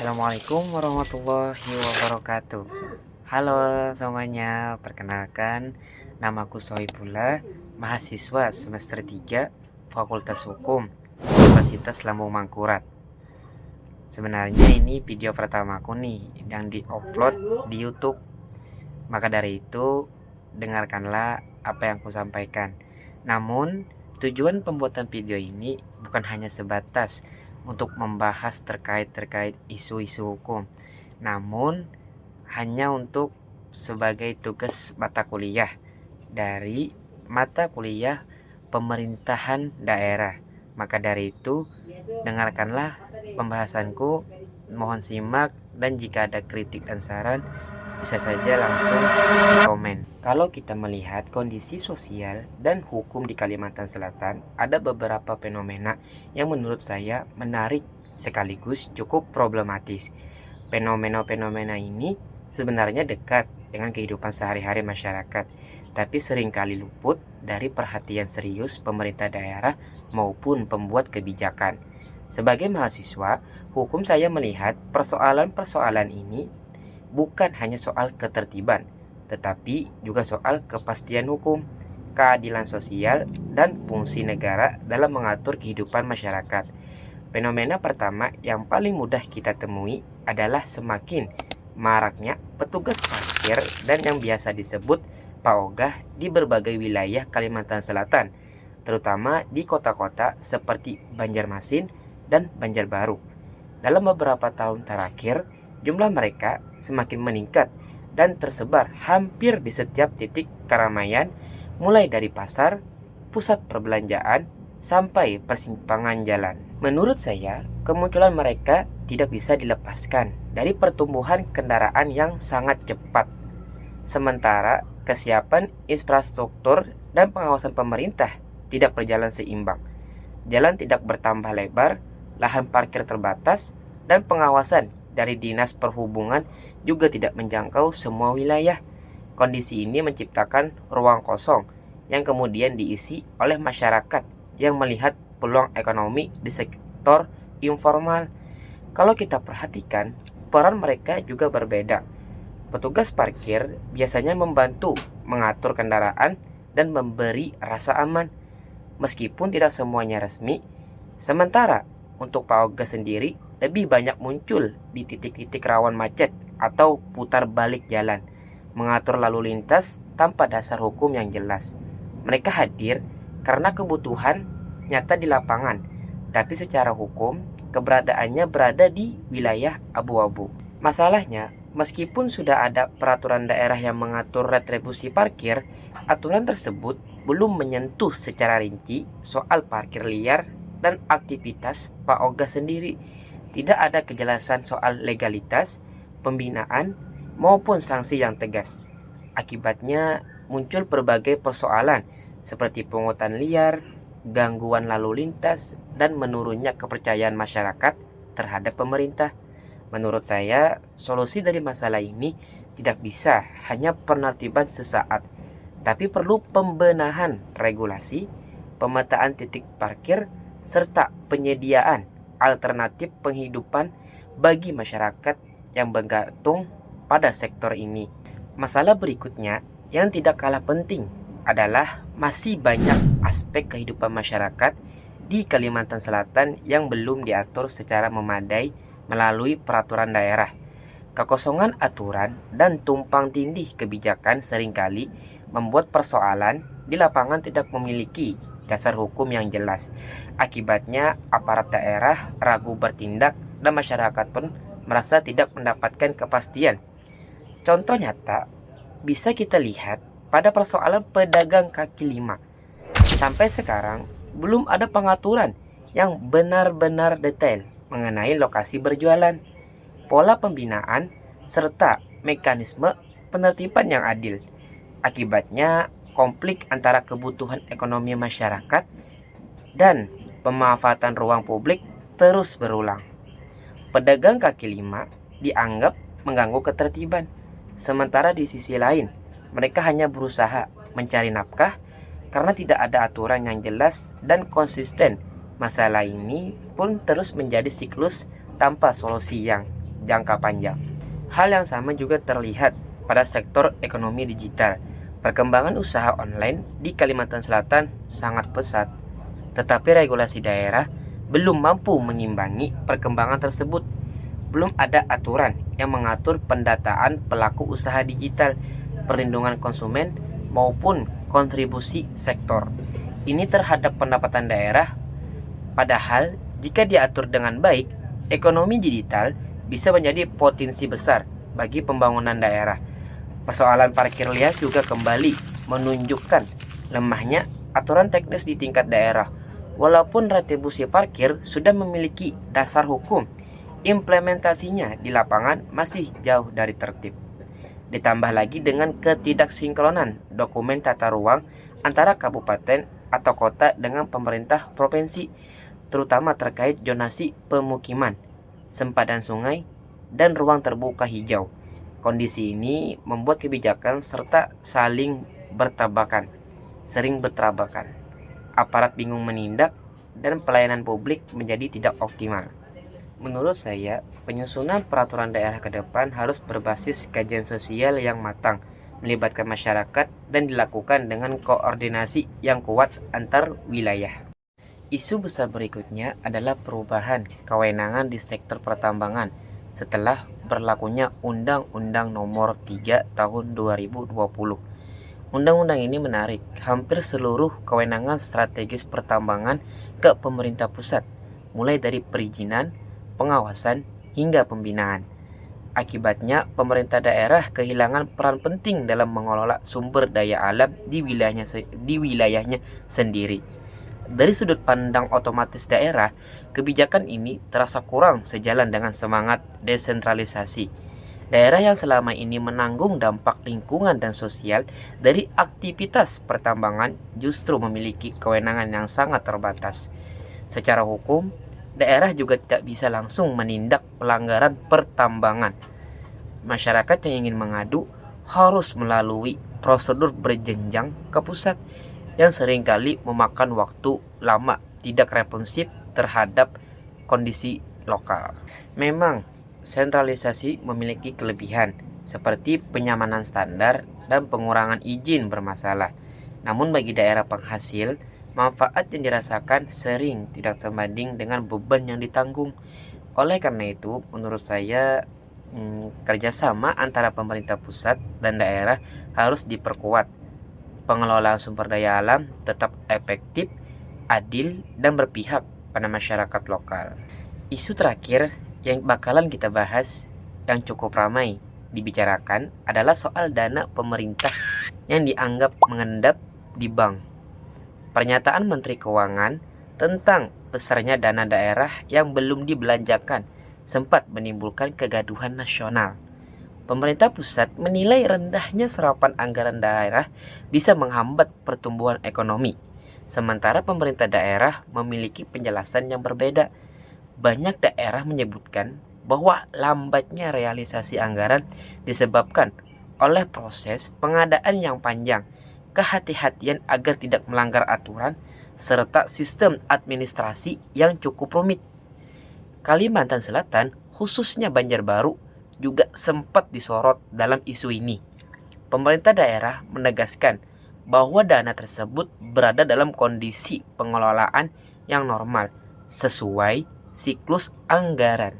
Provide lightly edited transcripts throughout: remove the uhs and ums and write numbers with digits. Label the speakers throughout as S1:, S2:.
S1: Assalamualaikum warahmatullahi wabarakatuh. Halo semuanya, perkenalkan namaku Sohibullah, mahasiswa semester 3 Fakultas Hukum Universitas Lambung Mangkurat. Sebenarnya ini video pertamaku nih yang diupload di YouTube. Maka dari itu, dengarkanlah apa yang kusampaikan. Namun, tujuan pembuatan video ini bukan hanya sebatas untuk membahas terkait isu-isu hukum, namun hanya untuk sebagai tugas mata kuliah dari mata kuliah pemerintahan daerah. Maka dari itu, dengarkanlah pembahasanku, mohon simak, dan jika ada kritik dan saran bisa saja langsung di komen. Kalau kita melihat kondisi sosial dan hukum di Kalimantan Selatan, ada beberapa fenomena yang menurut saya menarik sekaligus cukup problematis. Fenomena-fenomena ini sebenarnya dekat dengan kehidupan sehari-hari masyarakat, tapi seringkali luput dari perhatian serius pemerintah daerah maupun pembuat kebijakan. Sebagai mahasiswa, hukum saya melihat persoalan-persoalan ini bukan hanya soal ketertiban, tetapi juga soal kepastian hukum, keadilan sosial, dan fungsi negara dalam mengatur kehidupan masyarakat. Fenomena pertama yang paling mudah kita temui adalah semakin maraknya petugas parkir dan yang biasa disebut paogah di berbagai wilayah Kalimantan Selatan, terutama di kota-kota seperti Banjarmasin dan Banjarbaru. Dalam beberapa tahun terakhir, jumlah mereka semakin meningkat dan tersebar hampir di setiap titik keramaian, mulai dari pasar, pusat perbelanjaan, sampai persimpangan jalan. Menurut saya, kemunculan mereka tidak bisa dilepaskan dari pertumbuhan kendaraan yang sangat cepat. Sementara kesiapan infrastruktur dan pengawasan pemerintah tidak berjalan seimbang. Jalan tidak bertambah lebar, lahan parkir terbatas, dan pengawasan dari Dinas Perhubungan juga tidak menjangkau semua wilayah. Kondisi ini menciptakan ruang kosong yang kemudian diisi oleh masyarakat yang melihat peluang ekonomi di sektor informal. Kalau kita perhatikan, peran mereka juga berbeda. Petugas parkir biasanya membantu mengatur kendaraan dan memberi rasa aman, meskipun tidak semuanya resmi. Sementara untuk paogah sendiri lebih banyak muncul di titik-titik rawan macet atau putar balik jalan, mengatur lalu lintas tanpa dasar hukum yang jelas. Mereka hadir karena kebutuhan nyata di lapangan, tapi secara hukum keberadaannya berada di wilayah abu-abu. Masalahnya, meskipun sudah ada peraturan daerah yang mengatur retribusi parkir, aturan tersebut belum menyentuh secara rinci soal parkir liar dan aktivitas paogah sendiri. Tidak ada kejelasan soal legalitas, pembinaan, maupun sanksi yang tegas. Akibatnya muncul berbagai persoalan seperti pungutan liar, gangguan lalu lintas, dan menurunnya kepercayaan masyarakat terhadap pemerintah. Menurut saya, solusi dari masalah ini tidak bisa hanya penertiban sesaat, tapi perlu pembenahan regulasi, pemetaan titik parkir, serta penyediaan alternatif penghidupan bagi masyarakat yang bergantung pada sektor ini. Masalah berikutnya yang tidak kalah penting adalah masih banyak aspek kehidupan masyarakat di Kalimantan Selatan yang belum diatur secara memadai melalui peraturan daerah. Kekosongan aturan dan tumpang tindih kebijakan seringkali membuat persoalan di lapangan tidak memiliki dasar hukum yang jelas. Akibatnya aparat daerah ragu bertindak dan masyarakat pun merasa tidak mendapatkan kepastian. Contoh nyata bisa kita lihat pada persoalan pedagang kaki lima. Sampai sekarang belum ada pengaturan yang benar-benar detail mengenai lokasi berjualan, pola pembinaan, serta mekanisme penertiban yang adil. Akibatnya konflik antara kebutuhan ekonomi masyarakat dan pemanfaatan ruang publik terus berulang. Pedagang kaki lima dianggap mengganggu ketertiban, sementara di sisi lain mereka hanya berusaha mencari nafkah karena tidak ada aturan yang jelas dan konsisten. Masalah ini pun terus menjadi siklus tanpa solusi yang jangka panjang. Hal yang sama juga terlihat pada sektor ekonomi digital. Perkembangan usaha online di Kalimantan Selatan sangat pesat, tetapi regulasi daerah belum mampu mengimbangi perkembangan tersebut. Belum ada aturan yang mengatur pendataan pelaku usaha digital, perlindungan konsumen, maupun kontribusi sektor ini terhadap pendapatan daerah. Padahal, jika diatur dengan baik, ekonomi digital bisa menjadi potensi besar bagi pembangunan daerah. Persoalan parkir liar juga kembali menunjukkan lemahnya aturan teknis di tingkat daerah. Walaupun retribusi parkir sudah memiliki dasar hukum, implementasinya di lapangan masih jauh dari tertib. Ditambah lagi dengan ketidaksinkronan dokumen tata ruang antara kabupaten atau kota dengan pemerintah provinsi, terutama terkait zonasi pemukiman, sempadan sungai, dan ruang terbuka hijau. Kondisi ini membuat kebijakan serta sering bertabrakan. Aparat bingung menindak dan pelayanan publik menjadi tidak optimal. Menurut saya, penyusunan peraturan daerah ke depan harus berbasis kajian sosial yang matang, melibatkan masyarakat, dan dilakukan dengan koordinasi yang kuat antar wilayah. Isu besar berikutnya adalah perubahan kewenangan di sektor pertambangan setelah berlakunya Undang-Undang Nomor 3 Tahun 2020. Undang-undang ini menarik hampir seluruh kewenangan strategis pertambangan ke pemerintah pusat, mulai dari perizinan, pengawasan, hingga pembinaan. Akibatnya, pemerintah daerah kehilangan peran penting dalam mengelola sumber daya alam di wilayahnya sendiri. Dari sudut pandang otomatis daerah, kebijakan ini terasa kurang sejalan dengan semangat desentralisasi. Daerah yang selama ini menanggung dampak lingkungan dan sosial dari aktivitas pertambangan justru memiliki kewenangan yang sangat terbatas. Secara hukum, daerah juga tidak bisa langsung menindak pelanggaran pertambangan. Masyarakat yang ingin mengadu harus melalui prosedur berjenjang ke pusat yang seringkali memakan waktu lama, tidak responsif terhadap kondisi lokal. Memang, sentralisasi memiliki kelebihan seperti penyamanan standar dan pengurangan izin bermasalah. Namun bagi daerah penghasil, manfaat yang dirasakan sering tidak sebanding dengan beban yang ditanggung. Oleh karena itu, menurut saya, kerjasama antara pemerintah pusat dan daerah harus diperkuat. Pengelolaan sumber daya alam tetap efektif, adil, dan berpihak pada masyarakat lokal. Isu terakhir yang bakalan kita bahas yang cukup ramai dibicarakan adalah soal dana pemerintah yang dianggap mengendap di bank. Pernyataan Menteri Keuangan tentang besarnya dana daerah yang belum dibelanjakan sempat menimbulkan kegaduhan nasional. Pemerintah pusat menilai rendahnya serapan anggaran daerah bisa menghambat pertumbuhan ekonomi, sementara pemerintah daerah memiliki penjelasan yang berbeda. Banyak daerah menyebutkan bahwa lambatnya realisasi anggaran disebabkan oleh proses pengadaan yang panjang, kehati-hatian agar tidak melanggar aturan, serta sistem administrasi yang cukup rumit. Kalimantan Selatan, khususnya Banjarbaru, juga sempat disorot dalam isu ini. Pemerintah daerah menegaskan bahwa dana tersebut berada dalam kondisi pengelolaan yang normal sesuai siklus anggaran.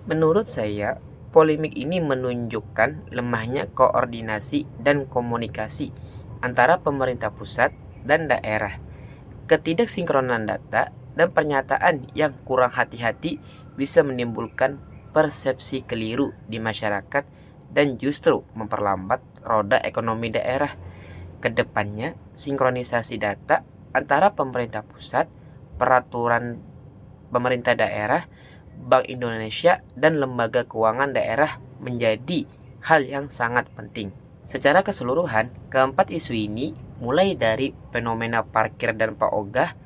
S1: Menurut saya, polemik ini menunjukkan lemahnya koordinasi dan komunikasi antara pemerintah pusat dan daerah. Ketidaksinkronan data dan pernyataan yang kurang hati-hati bisa menimbulkan persepsi keliru di masyarakat dan justru memperlambat roda ekonomi daerah. Kedepannya, sinkronisasi data antara pemerintah pusat, peraturan pemerintah daerah, Bank Indonesia, dan lembaga keuangan daerah menjadi hal yang sangat penting. Secara keseluruhan, keempat isu ini, mulai dari fenomena parkir dan paogah,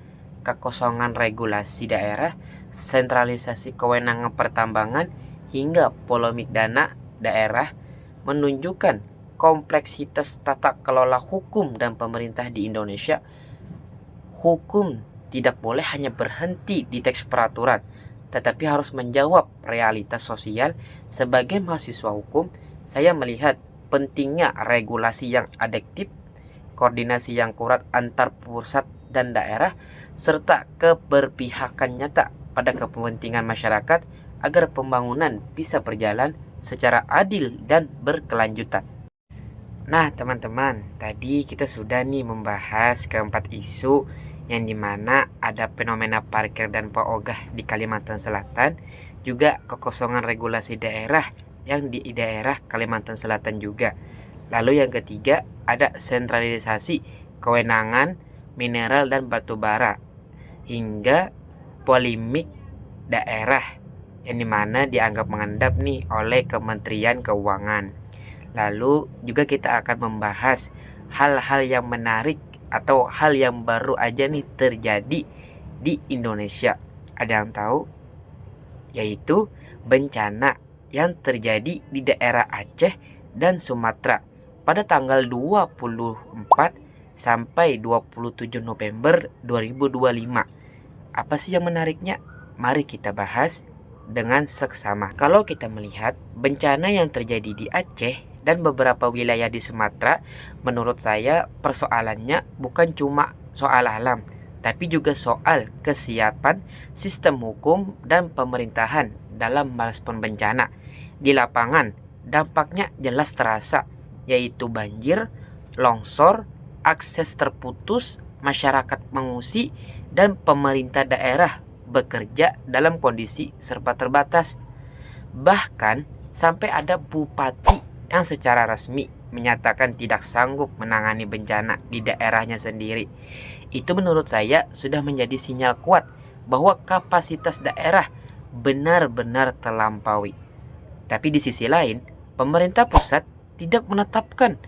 S1: kekosongan regulasi daerah, sentralisasi kewenangan pertambangan, hingga polemik dana daerah, menunjukkan kompleksitas tata kelola hukum dan pemerintah di Indonesia. Hukum tidak boleh hanya berhenti di teks peraturan, tetapi harus menjawab realitas sosial. Sebagai mahasiswa hukum, saya melihat pentingnya regulasi yang adaptif, koordinasi yang kuat antar pusat dan daerah, serta keberpihakan nyata pada kepentingan masyarakat agar pembangunan bisa berjalan secara adil dan berkelanjutan. Nah, teman-teman, tadi kita sudah nih membahas keempat isu yang dimana ada fenomena parkir dan pogah di Kalimantan Selatan, juga kekosongan regulasi daerah yang di daerah Kalimantan Selatan juga. Lalu yang ketiga ada sentralisasi kewenangan mineral dan batu bara, hingga polemik daerah yang dimana dianggap mengendap nih oleh Kementerian Keuangan. Lalu juga kita akan membahas hal-hal yang menarik atau hal yang baru aja nih terjadi di Indonesia. Ada yang tahu? Yaitu bencana yang terjadi di daerah Aceh dan Sumatera pada tanggal 24 sampai 27 November 2025. Apa sih yang menariknya? Mari kita bahas dengan seksama. Kalau kita melihat bencana yang terjadi di Aceh dan beberapa wilayah di Sumatera, menurut saya persoalannya bukan cuma soal alam, tapi juga soal kesiapan sistem hukum dan pemerintahan dalam merespon bencana. Di lapangan, dampaknya jelas terasa, yaitu banjir, longsor, akses terputus, masyarakat mengungsi, dan pemerintah daerah bekerja dalam kondisi serba terbatas. Bahkan sampai ada bupati yang secara resmi menyatakan tidak sanggup menangani bencana di daerahnya sendiri. Itu menurut saya sudah menjadi sinyal kuat bahwa kapasitas daerah benar-benar terlampaui. Tapi di sisi lain, pemerintah pusat tidak menetapkan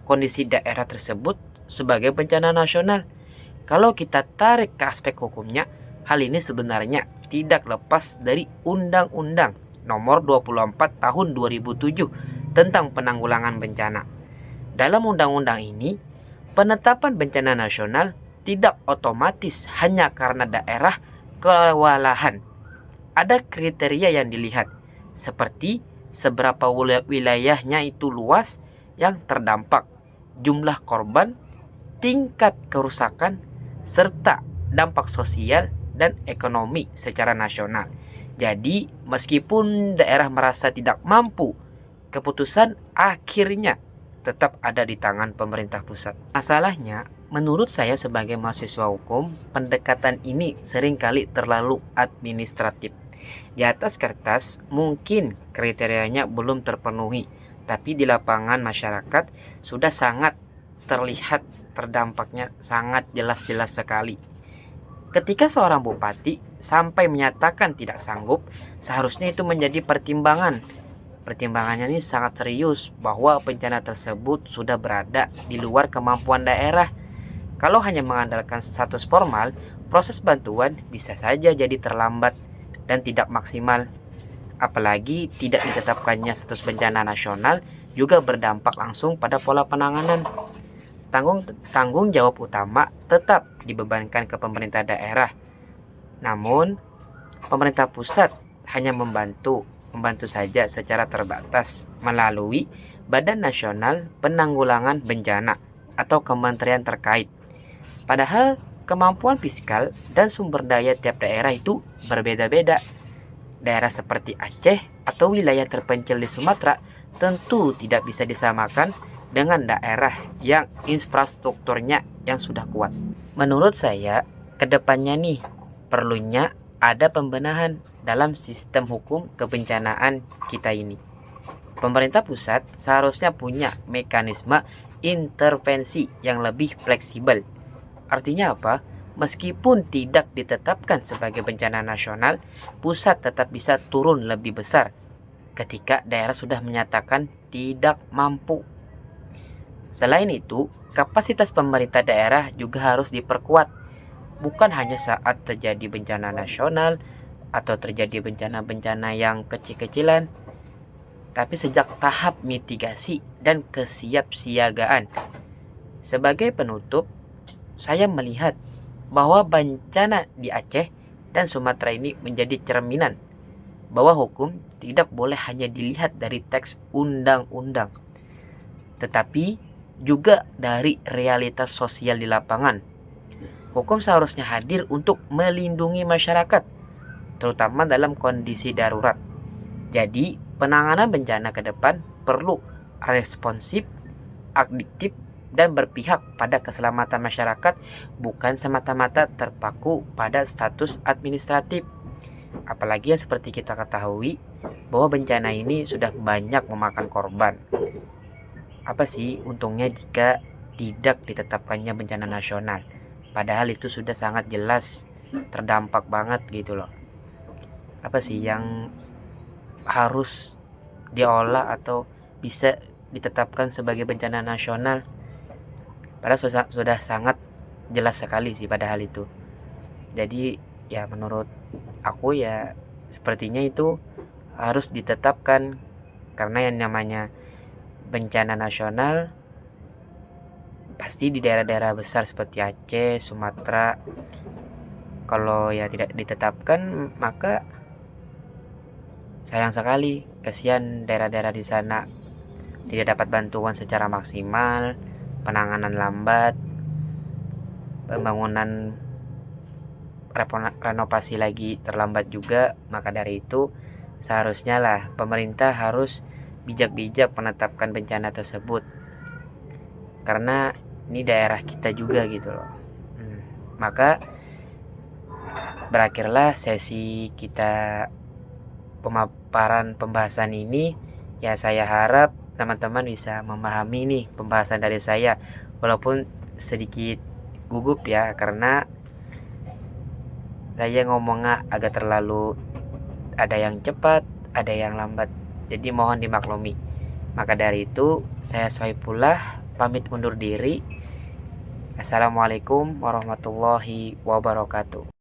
S1: kondisi daerah tersebut sebagai bencana nasional. Kalau kita tarik ke aspek hukumnya, hal ini sebenarnya tidak lepas dari Undang-Undang Nomor 24 Tahun 2007 tentang penanggulangan bencana. Dalam undang-undang ini, penetapan bencana nasional tidak otomatis hanya karena daerah kewalahan. Ada kriteria yang dilihat, seperti seberapa wilayahnya itu luas yang terdampak, jumlah korban, tingkat kerusakan, serta dampak sosial dan ekonomi secara nasional. Jadi, meskipun daerah merasa tidak mampu, keputusan akhirnya tetap ada di tangan pemerintah pusat. Masalahnya, menurut saya sebagai mahasiswa hukum, pendekatan ini seringkali terlalu administratif. Di atas kertas mungkin kriterianya belum terpenuhi, tapi di lapangan masyarakat sudah sangat terlihat terdampaknya sangat jelas-jelas sekali. Ketika seorang bupati sampai menyatakan tidak sanggup, seharusnya itu menjadi pertimbangan. Pertimbangannya ini sangat serius bahwa bencana tersebut sudah berada di luar kemampuan daerah. Kalau hanya mengandalkan status formal, proses bantuan bisa saja jadi terlambat dan tidak maksimal. Apalagi tidak ditetapkannya status bencana nasional juga berdampak langsung pada pola penanganan. Tanggung jawab utama tetap dibebankan ke pemerintah daerah. Namun, pemerintah pusat hanya membantu saja secara terbatas melalui Badan Nasional Penanggulangan Bencana atau kementerian terkait. Padahal kemampuan fiskal dan sumber daya tiap daerah itu berbeda-beda. Daerah seperti Aceh atau wilayah terpencil di Sumatera tentu tidak bisa disamakan dengan daerah yang infrastrukturnya yang sudah kuat. Menurut saya, kedepannya nih perlunya ada pembenahan dalam sistem hukum kebencanaan kita ini. Pemerintah pusat seharusnya punya mekanisme intervensi yang lebih fleksibel. Artinya apa? Meskipun tidak ditetapkan sebagai bencana nasional, pusat tetap bisa turun lebih besar ketika daerah sudah menyatakan tidak mampu. Selain itu, kapasitas pemerintah daerah juga harus diperkuat, bukan hanya saat terjadi bencana nasional atau terjadi bencana-bencana yang kecil-kecilan, tapi sejak tahap mitigasi dan kesiapsiagaan. Sebagai penutup, saya melihat bahwa bencana di Aceh dan Sumatera ini menjadi cerminan bahwa hukum tidak boleh hanya dilihat dari teks undang-undang, tetapi juga dari realitas sosial di lapangan. Hukum seharusnya hadir untuk melindungi masyarakat, terutama dalam kondisi darurat. Jadi, penanganan bencana ke depan perlu responsif, aktif, dan berpihak pada keselamatan masyarakat, bukan semata-mata terpaku pada status administratif. Apalagi yang seperti kita ketahui bahwa bencana ini sudah banyak memakan korban. Apa sih untungnya jika tidak ditetapkannya bencana nasional? Padahal itu sudah sangat jelas terdampak banget gitu loh. Apa sih yang harus diolah atau bisa ditetapkan sebagai bencana nasional? Padahal sudah sangat jelas sekali sih pada hal itu. Jadi ya menurut aku ya sepertinya itu harus ditetapkan, karena yang namanya bencana nasional pasti di daerah-daerah besar seperti Aceh, Sumatera. Kalau ya tidak ditetapkan, maka sayang sekali, kasihan daerah-daerah di sana tidak dapat bantuan secara maksimal, penanganan lambat, pembangunan renovasi lagi terlambat juga. Maka dari itu seharusnya lah pemerintah harus bijak-bijak menetapkan bencana tersebut, karena ini daerah kita juga gitu loh. Maka berakhirlah sesi kita pemaparan pembahasan ini. Ya saya harap teman-teman bisa memahami nih pembahasan dari saya, walaupun sedikit gugup ya, karena saya ngomongnya agak terlalu, ada yang cepat, ada yang lambat, jadi mohon dimaklumi. Maka dari itu saya Soipullah pamit undur diri. Assalamualaikum warahmatullahi wabarakatuh.